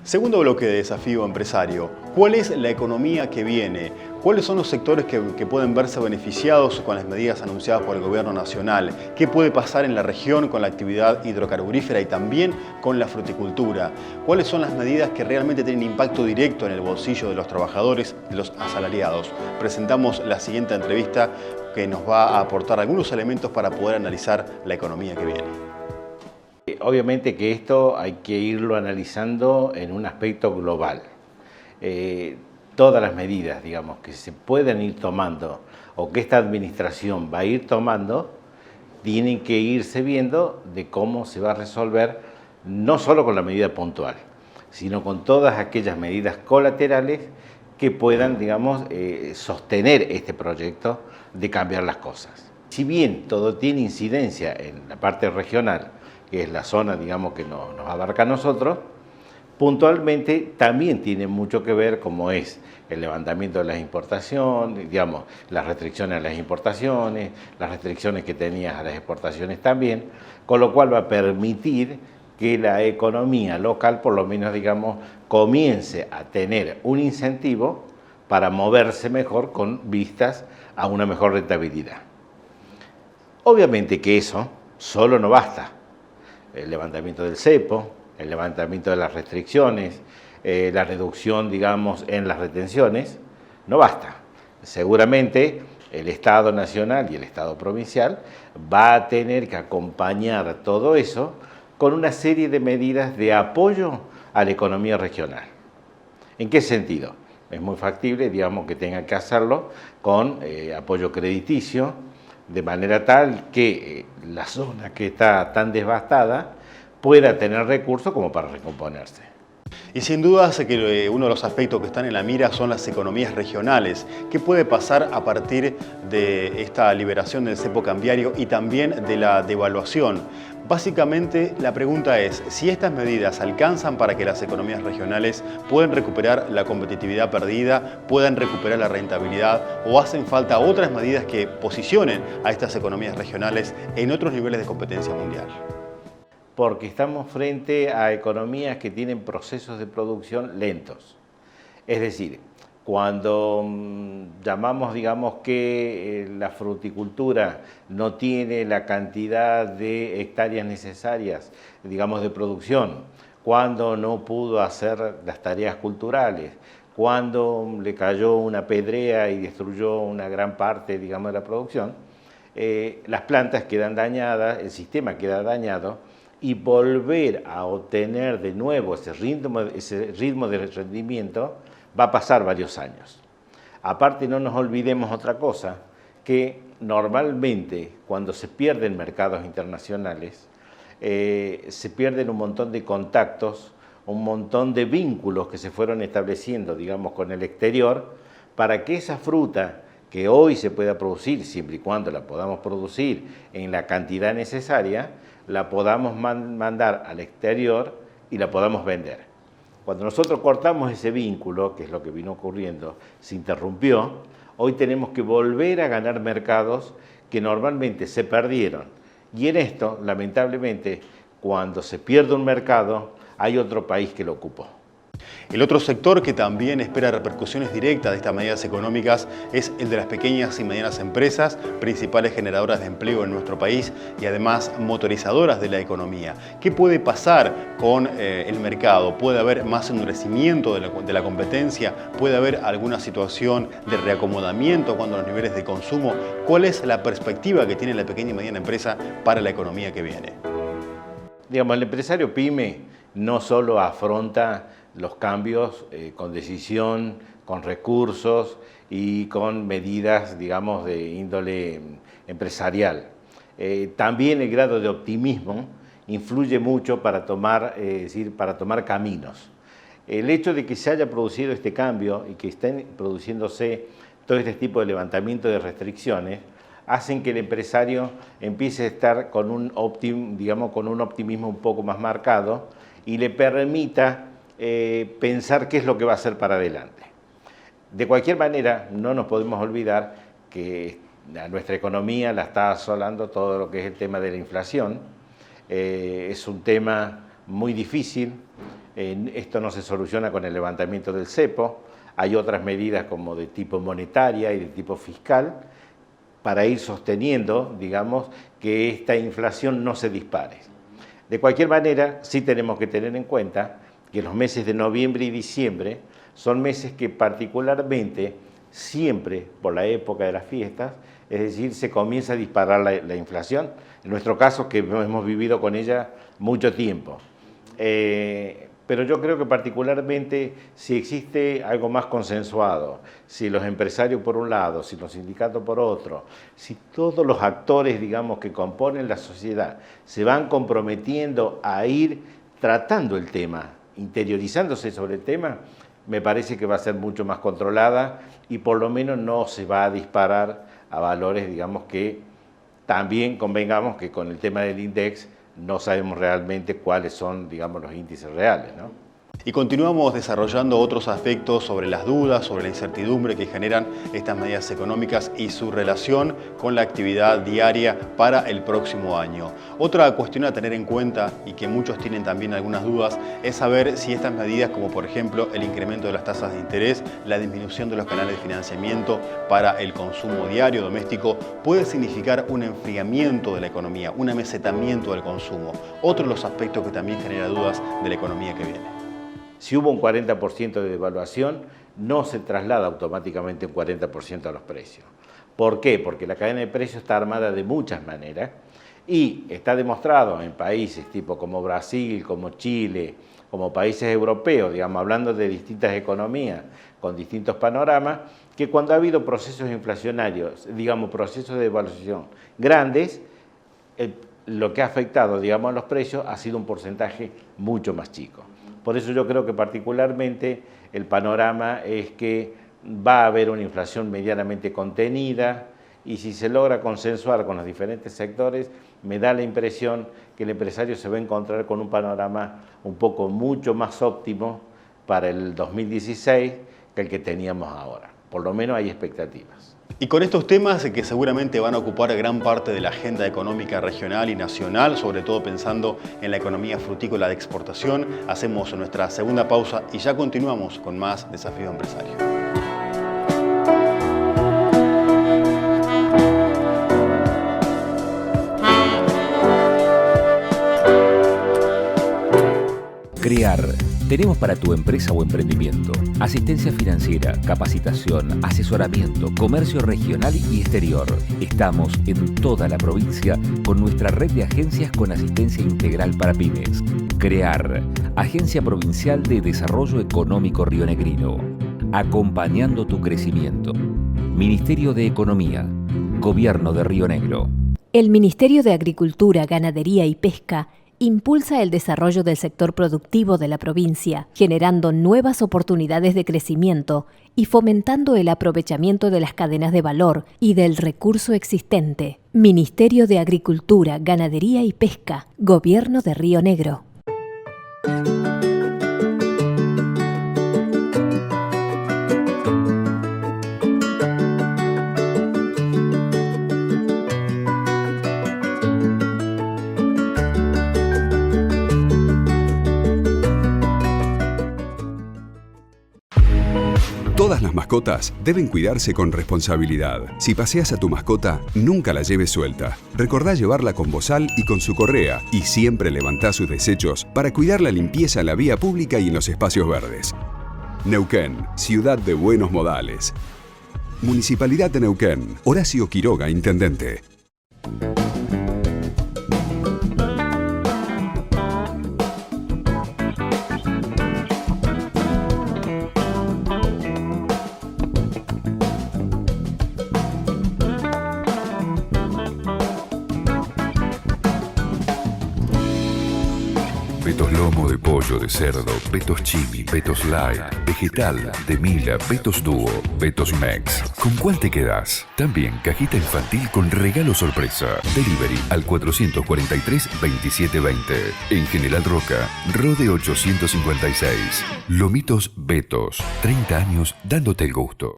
Segundo bloque de Desafío Empresario. ¿Cuál es la economía que viene? ¿Cuáles son los sectores que pueden verse beneficiados con las medidas anunciadas por el Gobierno Nacional? ¿Qué puede pasar en la región con la actividad hidrocarburífera y también con la fruticultura? ¿Cuáles son las medidas que realmente tienen impacto directo en el bolsillo de los trabajadores, de los asalariados? Presentamos la siguiente entrevista que nos va a aportar algunos elementos para poder analizar la economía que viene. Obviamente que esto hay que irlo analizando en un aspecto global. Todas las medidas, digamos, que se puedan ir tomando o que esta administración va a ir tomando, tienen que irse viendo de cómo se va a resolver, no solo con la medida puntual, sino con todas aquellas medidas colaterales que puedan, digamos, sostener este proyecto de cambiar las cosas. Si bien todo tiene incidencia en la parte regional, que es la zona, digamos, que nos abarca a nosotros, puntualmente también tiene mucho que ver como es el levantamiento de las importaciones, digamos, las restricciones a las importaciones, las restricciones que tenías a las exportaciones también, con lo cual va a permitir que la economía local, por lo menos, digamos, comience a tener un incentivo para moverse mejor con vistas a una mejor rentabilidad. Obviamente que eso solo no basta. El levantamiento del cepo, el levantamiento de las restricciones, la reducción, digamos, en las retenciones, no basta. Seguramente el Estado nacional y el Estado provincial va a tener que acompañar todo eso con una serie de medidas de apoyo a la economía regional. ¿En qué sentido? Es muy factible, digamos, que tenga que hacerlo con apoyo crediticio, de manera tal que la zona que está tan devastada pueda tener recursos como para recomponerse. Y sin duda sé que uno de los aspectos que están en la mira son las economías regionales. ¿Qué puede pasar a partir de esta liberación del cepo cambiario y también de la devaluación? Básicamente la pregunta es si estas medidas alcanzan para que las economías regionales puedan recuperar la competitividad perdida, puedan recuperar la rentabilidad o hacen falta otras medidas que posicionen a estas economías regionales en otros niveles de competencia mundial. Porque estamos frente a economías que tienen procesos de producción lentos. Es decir, cuando llamamos, digamos, que la fruticultura no tiene la cantidad de hectáreas necesarias, digamos, de producción, cuando no pudo hacer las tareas culturales, cuando le cayó una pedrea y destruyó una gran parte, digamos, de la producción, las plantas quedan dañadas, el sistema queda dañado, y volver a obtener de nuevo ese ritmo de rendimiento va a pasar varios años. Aparte, no nos olvidemos otra cosa, que normalmente cuando se pierden mercados internacionales, se pierden un montón de contactos, un montón de vínculos que se fueron estableciendo, digamos, con el exterior, para que esa fruta que hoy se pueda producir, siempre y cuando la podamos producir en la cantidad necesaria, la podamos mandar al exterior y la podamos vender. Cuando nosotros cortamos ese vínculo, que es lo que vino ocurriendo, se interrumpió, hoy tenemos que volver a ganar mercados que normalmente se perdieron. Y en esto, lamentablemente, cuando se pierde un mercado, hay otro país que lo ocupó. El otro sector que también espera repercusiones directas de estas medidas económicas es el de las pequeñas y medianas empresas, principales generadoras de empleo en nuestro país y además motorizadoras de la economía. ¿Qué puede pasar con el mercado? ¿Puede haber más endurecimiento de la competencia? ¿Puede haber alguna situación de reacomodamiento cuando los niveles de consumo? ¿Cuál es la perspectiva que tiene la pequeña y mediana empresa para la economía que viene? Digamos, el empresario PYME no solo afronta los cambios con decisión, con recursos y con medidas, digamos, de índole empresarial. También el grado de optimismo influye mucho para tomar caminos. El hecho de que se haya producido este cambio y que estén produciéndose todo este tipo de levantamiento de restricciones hacen que el empresario empiece a estar con un optimismo un poco más marcado y le permita pensar qué es lo que va a hacer para adelante. De cualquier manera, no nos podemos olvidar que a nuestra economía la está asolando todo lo que es el tema de la inflación. Es un tema muy difícil, Esto no se soluciona con el levantamiento del cepo. Hay otras medidas como de tipo monetaria y de tipo fiscal para ir sosteniendo, digamos, que esta inflación no se dispare. De cualquier manera, sí tenemos que tener en cuenta que los meses de noviembre y diciembre son meses que particularmente, siempre por la época de las fiestas, es decir, se comienza a disparar la inflación, en nuestro caso que hemos vivido con ella mucho tiempo. Pero yo creo que particularmente si existe algo más consensuado, si los empresarios por un lado, si los sindicatos por otro, si todos los actores, digamos, que componen la sociedad se van comprometiendo a ir tratando el tema, interiorizándose sobre el tema, me parece que va a ser mucho más controlada y por lo menos no se va a disparar a valores, digamos, que también convengamos que con el tema del INDEX no sabemos realmente cuáles son, digamos, los índices reales, ¿no? Y continuamos desarrollando otros aspectos sobre las dudas, sobre la incertidumbre que generan estas medidas económicas y su relación con la actividad diaria para el próximo año. Otra cuestión a tener en cuenta y que muchos tienen también algunas dudas es saber si estas medidas, como por ejemplo el incremento de las tasas de interés, la disminución de los canales de financiamiento para el consumo diario doméstico, puede significar un enfriamiento de la economía, un amesetamiento del consumo. Otro de los aspectos que también genera dudas de la economía que viene. Si hubo un 40% de devaluación, no se traslada automáticamente un 40% a los precios. ¿Por qué? Porque la cadena de precios está armada de muchas maneras y está demostrado en países tipo como Brasil, como Chile, como países europeos, digamos, hablando de distintas economías con distintos panoramas, que cuando ha habido procesos inflacionarios, digamos, procesos de devaluación grandes, lo que ha afectado, digamos, a los precios ha sido un porcentaje mucho más chico. Por eso yo creo que particularmente el panorama es que va a haber una inflación medianamente contenida y si se logra consensuar con los diferentes sectores, me da la impresión que el empresario se va a encontrar con un panorama un poco mucho más óptimo para el 2016 que el que teníamos ahora. Por lo menos hay expectativas. Y con estos temas que seguramente van a ocupar gran parte de la agenda económica regional y nacional, sobre todo pensando en la economía frutícola de exportación, hacemos nuestra segunda pausa y ya continuamos con más Desafío Empresario. Crear. Tenemos para tu empresa o emprendimiento asistencia financiera, capacitación, asesoramiento, comercio regional y exterior. Estamos en toda la provincia con nuestra red de agencias con asistencia integral para pymes. Crear. Agencia Provincial de Desarrollo Económico Rionegrino. Acompañando tu crecimiento. Ministerio de Economía. Gobierno de Río Negro. El Ministerio de Agricultura, Ganadería y Pesca impulsa el desarrollo del sector productivo de la provincia, generando nuevas oportunidades de crecimiento y fomentando el aprovechamiento de las cadenas de valor y del recurso existente. Ministerio de Agricultura, Ganadería y Pesca, Gobierno de Río Negro. Todas las mascotas deben cuidarse con responsabilidad. Si paseas a tu mascota, nunca la lleves suelta. Recordá llevarla con bozal y con su correa y siempre levantá sus desechos para cuidar la limpieza en la vía pública y en los espacios verdes. Neuquén, ciudad de buenos modales. Municipalidad de Neuquén. Horacio Quiroga, intendente. Petos lomo de pollo, de cerdo, petos chimi, petos light, vegetal, de mila, petos dúo, petos mex. ¿Con cuál te quedás? También cajita infantil con regalo sorpresa. Delivery al 443-2720. En General Roca, Rode 856. Lomitos Betos. 30 años dándote el gusto.